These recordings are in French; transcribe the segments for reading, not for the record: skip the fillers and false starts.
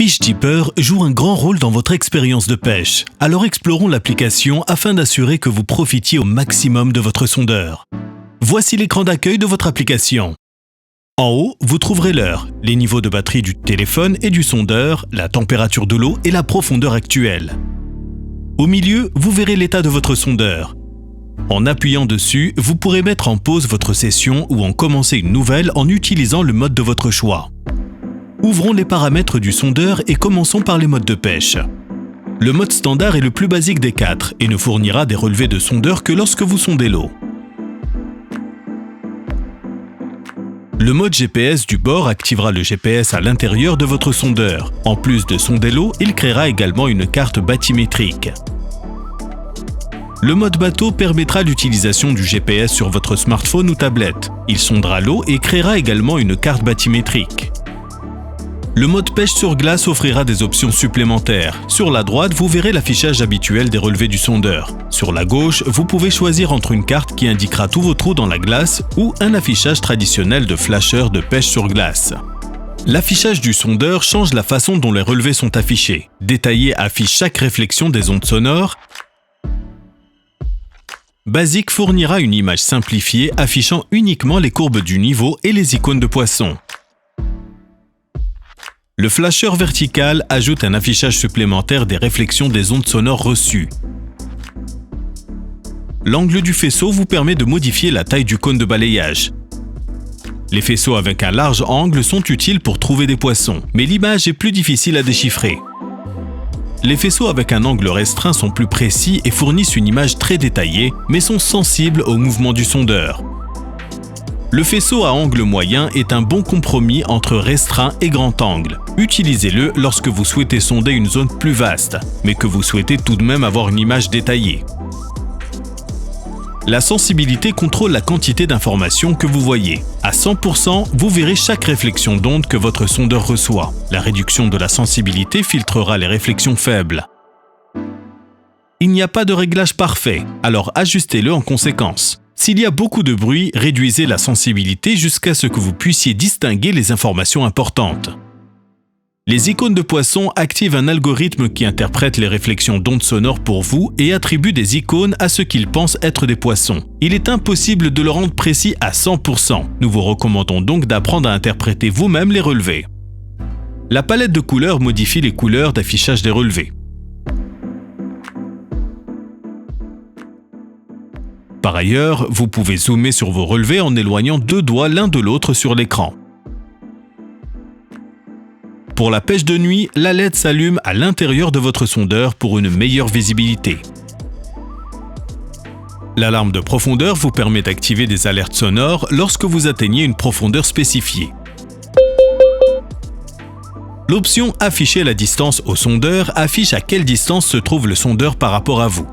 FishDeeper joue un grand rôle dans votre expérience de pêche. Alors explorons l'application afin d'assurer que vous profitiez au maximum de votre sondeur. Voici l'écran d'accueil de votre application. En haut, vous trouverez l'heure, les niveaux de batterie du téléphone et du sondeur, la température de l'eau et la profondeur actuelle. Au milieu, vous verrez l'état de votre sondeur. En appuyant dessus, vous pourrez mettre en pause votre session ou en commencer une nouvelle en utilisant le mode de votre choix. Ouvrons les paramètres du sondeur et commençons par les modes de pêche. Le mode standard est le plus basique des quatre et ne fournira des relevés de sondeur que lorsque vous sondez l'eau. Le mode GPS du bord activera le GPS à l'intérieur de votre sondeur. En plus de sonder l'eau, il créera également une carte bathymétrique. Le mode bateau permettra l'utilisation du GPS sur votre smartphone ou tablette. Il sondera l'eau et créera également une carte bathymétrique. Le mode pêche sur glace offrira des options supplémentaires. Sur la droite, vous verrez l'affichage habituel des relevés du sondeur. Sur la gauche, vous pouvez choisir entre une carte qui indiquera tous vos trous dans la glace ou un affichage traditionnel de flasher de pêche sur glace. L'affichage du sondeur change la façon dont les relevés sont affichés. Détaillé affiche chaque réflexion des ondes sonores. Basique fournira une image simplifiée affichant uniquement les courbes du niveau et les icônes de poissons. Le flasher vertical ajoute un affichage supplémentaire des réflexions des ondes sonores reçues. L'angle du faisceau vous permet de modifier la taille du cône de balayage. Les faisceaux avec un large angle sont utiles pour trouver des poissons, mais l'image est plus difficile à déchiffrer. Les faisceaux avec un angle restreint sont plus précis et fournissent une image très détaillée, mais sont sensibles au mouvement du sondeur. Le faisceau à angle moyen est un bon compromis entre restreint et grand angle. Utilisez-le lorsque vous souhaitez sonder une zone plus vaste, mais que vous souhaitez tout de même avoir une image détaillée. La sensibilité contrôle la quantité d'informations que vous voyez. À 100%, vous verrez chaque réflexion d'onde que votre sondeur reçoit. La réduction de la sensibilité filtrera les réflexions faibles. Il n'y a pas de réglage parfait, alors ajustez-le en conséquence. S'il y a beaucoup de bruit, réduisez la sensibilité jusqu'à ce que vous puissiez distinguer les informations importantes. Les icônes de poissons activent un algorithme qui interprète les réflexions d'ondes sonores pour vous et attribue des icônes à ce qu'ils pensent être des poissons. Il est impossible de le rendre précis à 100%. Nous vous recommandons donc d'apprendre à interpréter vous-même les relevés. La palette de couleurs modifie les couleurs d'affichage des relevés. Par ailleurs, vous pouvez zoomer sur vos relevés en éloignant deux doigts l'un de l'autre sur l'écran. Pour la pêche de nuit, la LED s'allume à l'intérieur de votre sondeur pour une meilleure visibilité. L'alarme de profondeur vous permet d'activer des alertes sonores lorsque vous atteignez une profondeur spécifiée. L'option « Afficher la distance au sondeur » affiche à quelle distance se trouve le sondeur par rapport à vous.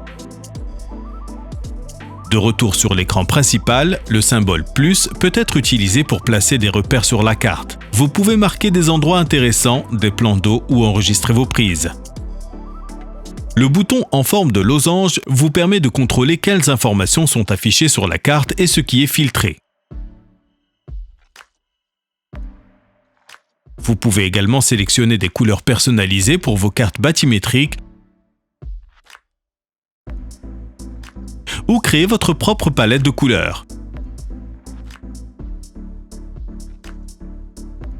De retour sur l'écran principal, le symbole « plus » peut être utilisé pour placer des repères sur la carte. Vous pouvez marquer des endroits intéressants, des plans d'eau ou enregistrer vos prises. Le bouton en forme de losange vous permet de contrôler quelles informations sont affichées sur la carte et ce qui est filtré. Vous pouvez également sélectionner des couleurs personnalisées pour vos cartes bathymétriques ou créer votre propre palette de couleurs.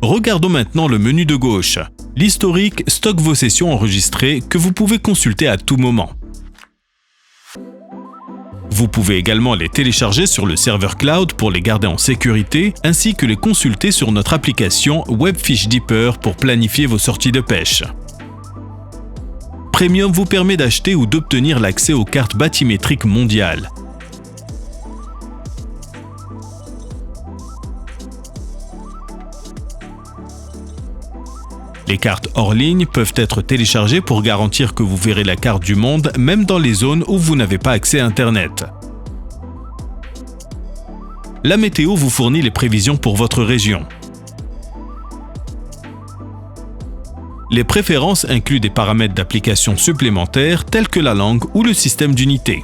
Regardons maintenant le menu de gauche. L'historique stocke vos sessions enregistrées que vous pouvez consulter à tout moment. Vous pouvez également les télécharger sur le serveur cloud pour les garder en sécurité, ainsi que les consulter sur notre application WebFishDeeper pour planifier vos sorties de pêche. Premium vous permet d'acheter ou d'obtenir l'accès aux cartes bathymétriques mondiales. Les cartes hors ligne peuvent être téléchargées pour garantir que vous verrez la carte du monde même dans les zones où vous n'avez pas accès à Internet. La météo vous fournit les prévisions pour votre région. Les préférences incluent des paramètres d'application supplémentaires tels que la langue ou le système d'unité.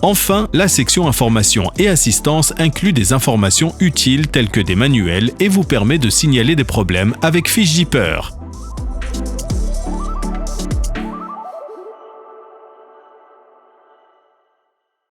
Enfin, la section Informations et assistance inclut des informations utiles telles que des manuels et vous permet de signaler des problèmes avec FishDeeper.